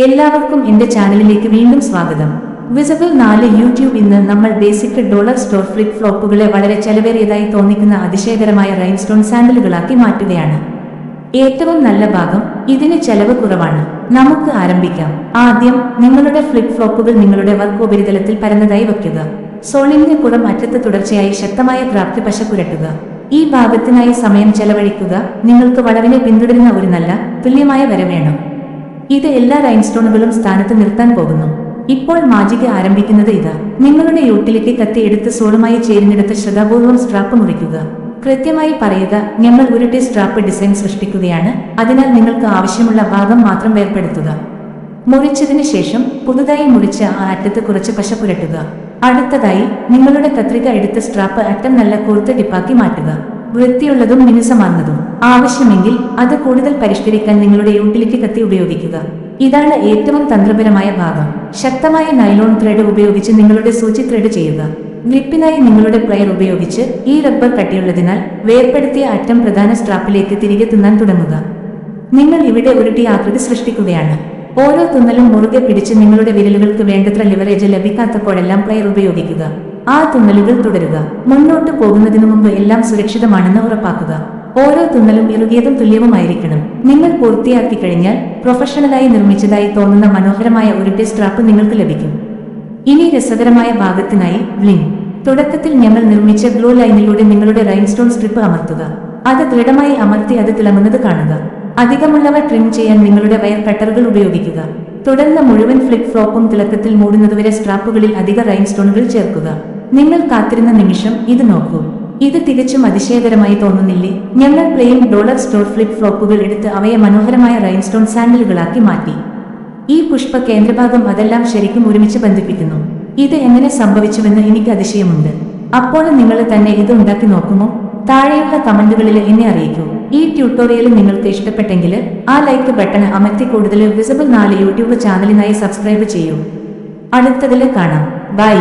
എല്ലാവർക്കും എന്റെ ചാനലിലേക്ക് വീണ്ടും സ്വാഗതം. വിസിബിൾ 4 യൂട്യൂബ് ഇന്ന് നമ്മൾ ബേസിക് ഡോളർ സ്റ്റോർ ഫ്ലിപ്പ് ഫ്ലോപ്പുകളെ വളരെ ചെലവേറിയതായി തോന്നിക്കുന്ന അതിശയകരമായ റൈൻസ്റ്റോൺ സാൻഡലുകളാക്കി മാറ്റുകയാണ്. ഏറ്റവും നല്ല ഭാഗം, ഇതിന് ചെലവ് കുറവാണ്. നമുക്ക് ആരംഭിക്കാം. ആദ്യം നിങ്ങളുടെ ഫ്ലിപ്പ് ഫ്ലോപ്പുകൾ നിങ്ങളുടെ വർക്ക് ഉപരിതലത്തിൽ പരന്നതായി വയ്ക്കുക. സോളിന്റെ പുറം അറ്റത്ത് തുടർച്ചയായി ശക്തമായ ക്രാഫ്റ്റ് പശ പുരട്ടുക. ഈ ഭാഗത്തിനായി സമയം ചെലവഴിക്കുക. നിങ്ങൾക്ക് വളവിനെ പിന്തുടരുന്ന ഒരു നല്ല തുല്യമായ വര വേണം. ഇത് എല്ലാ റൈൻസ്റ്റോണുകളും സ്ഥാനത്ത് നിർത്താൻ പോകുന്നു. ഇപ്പോൾ മാജിക് ആരംഭിക്കുന്നത് ഇതാ. നിങ്ങളുടെ യൂട്ടിലിറ്റി കത്തി എടുത്ത് സോളുമായി ചേരുന്നിടത്ത് ശ്രദ്ധാപൂർവം സ്ട്രാപ്പ് മുറിക്കുക. കൃത്യമായി പറയുക, ഞങ്ങൾ ഉരുട്ടി സ്ട്രാപ്പ് ഡിസൈൻ സൃഷ്ടിക്കുകയാണ്, അതിനാൽ നിങ്ങൾക്ക് ആവശ്യമുള്ള ഭാഗം മാത്രം വേർപെടുത്തുക. മുറിച്ചതിന് ശേഷം പുതുതായി മുറിച്ച ആ അറ്റത്ത് കുറച്ച് പശ പുരട്ടുക. അടുത്തതായി നിങ്ങളുടെ കത്രിക എടുത്ത് സ്ട്രാപ്പ് അറ്റം നല്ല കൂർത്ത ടിപ്പാക്കി മാറ്റുക. വൃത്തിയുള്ളതും മിനുസമാർന്നതും. ആവശ്യമെങ്കിൽ അത് കൂടുതൽ പരിഷ്കരിക്കാൻ നിങ്ങളുടെ യൂട്ടിലിറ്റി കത്തി ഉപയോഗിക്കുക. ഇതാണ് ഏറ്റവും തന്ത്രപരമായ ഭാഗം. ശക്തമായ നൈലോൺ ത്രെഡ് ഉപയോഗിച്ച് നിങ്ങളുടെ സൂചി ത്രെഡ് ചെയ്യുക. ഗ്രിപ്പിനായി നിങ്ങളുടെ പ്ലയർ ഉപയോഗിച്ച് ഈ റബ്ബർ കട്ടിയുള്ളതിനാൽ വേർപെടുത്തിയ അറ്റം പ്രധാന സ്ട്രാപ്പിലേക്ക് തിരികെ തുന്നാൻ തുടങ്ങുക. നിങ്ങൾ ഇവിടെ ഉരുട്ടി ആകൃതി സൃഷ്ടിക്കുകയാണ്. ഓരോ തുന്നലും മുറുകെ പിടിച്ച് നിങ്ങളുടെ വിരലുകൾക്ക് വേണ്ടത്ര ലിവറേജ് ലഭിക്കാത്തപ്പോഴെല്ലാം പ്ലയർ ഉപയോഗിക്കുക. ആ തുന്നലുകൾ തുടരുക. മുന്നോട്ട് പോകുന്നതിനു മുമ്പ് എല്ലാം സുരക്ഷിതമാണെന്ന് ഉറപ്പാക്കുക. ഓരോ തുന്നലും ഇറുകിയതും തുല്യവുമായിരിക്കണം. നിങ്ങൾ പൂർത്തിയാക്കി കഴിഞ്ഞാൽ പ്രൊഫഷണലായി നിർമ്മിച്ചതായി തോന്നുന്ന മനോഹരമായ ഉരുട്ടി സ്ട്രാപ്പ് നിങ്ങൾക്ക് ലഭിക്കും. ഇനി രസകരമായ ഭാഗത്തിനായി ബ്ലിങ്. തുടക്കത്തിൽ ഞങ്ങൾ നിർമ്മിച്ച ഗ്ലൂ ലൈനിലൂടെ നിങ്ങളുടെ റൈൻസ്റ്റോൺ സ്ട്രിപ്പ് അമർത്തുക. അത് ദൃഢമായി അമർത്തി അത് തിളങ്ങുന്നത് കാണുക. അധികമുള്ളവ ട്രിം ചെയ്യാൻ നിങ്ങളുടെ വയർ കട്ടറുകൾ ഉപയോഗിക്കുക. തുടർന്ന് മുഴുവൻ ഫ്ലിപ്പ് ഫ്ലോപ്പും തിളക്കത്തിൽ മൂടുന്നതുവരെ സ്ട്രാപ്പുകളിൽ അധിക റൈൻസ്റ്റോണുകൾ ചേർക്കുക. നിങ്ങൾ കാത്തിരുന്ന നിമിഷം ഇത് നോക്കൂ. ഇത് തികച്ചും അതിശയകരമായി തോന്നുന്നില്ലേ? ഞങ്ങൾ പ്ലെയിൻ ഡോളർ സ്റ്റോർ ഫ്ലിപ്പ് ഫ്ലോപ്പുകൾ എടുത്ത് അവയെ മനോഹരമായ റൈൻസ്റ്റോൺ സാൻഡലുകളാക്കി മാറ്റി. ഈ പുഷ്പ കേന്ദ്രഭാഗം അതെല്ലാം ശരിക്കും ഒരുമിച്ച് ബന്ധിപ്പിക്കുന്നു. ഇത് എങ്ങനെ സംഭവിച്ചുവെന്ന് എനിക്ക് അതിശയമുണ്ട്. അപ്പോൾ നിങ്ങൾ തന്നെ ഇത് ഉണ്ടാക്കി നോക്കുമോ? താഴെയുള്ള കമന്റുകളിൽ എന്നെ അറിയിക്കൂ. ഈ ട്യൂട്ടോറിയൽ നിങ്ങൾക്ക് ഇഷ്ടപ്പെട്ടെങ്കിൽ ആ ലൈക്ക് ബട്ടൺ അമർത്തി കൂടുതൽ വിസിബിൾ 4 യൂട്യൂബ് ചാനലിനായി സബ്സ്ക്രൈബ് ചെയ്യൂ. അടുത്തതിൽ കാണാം. ബൈ.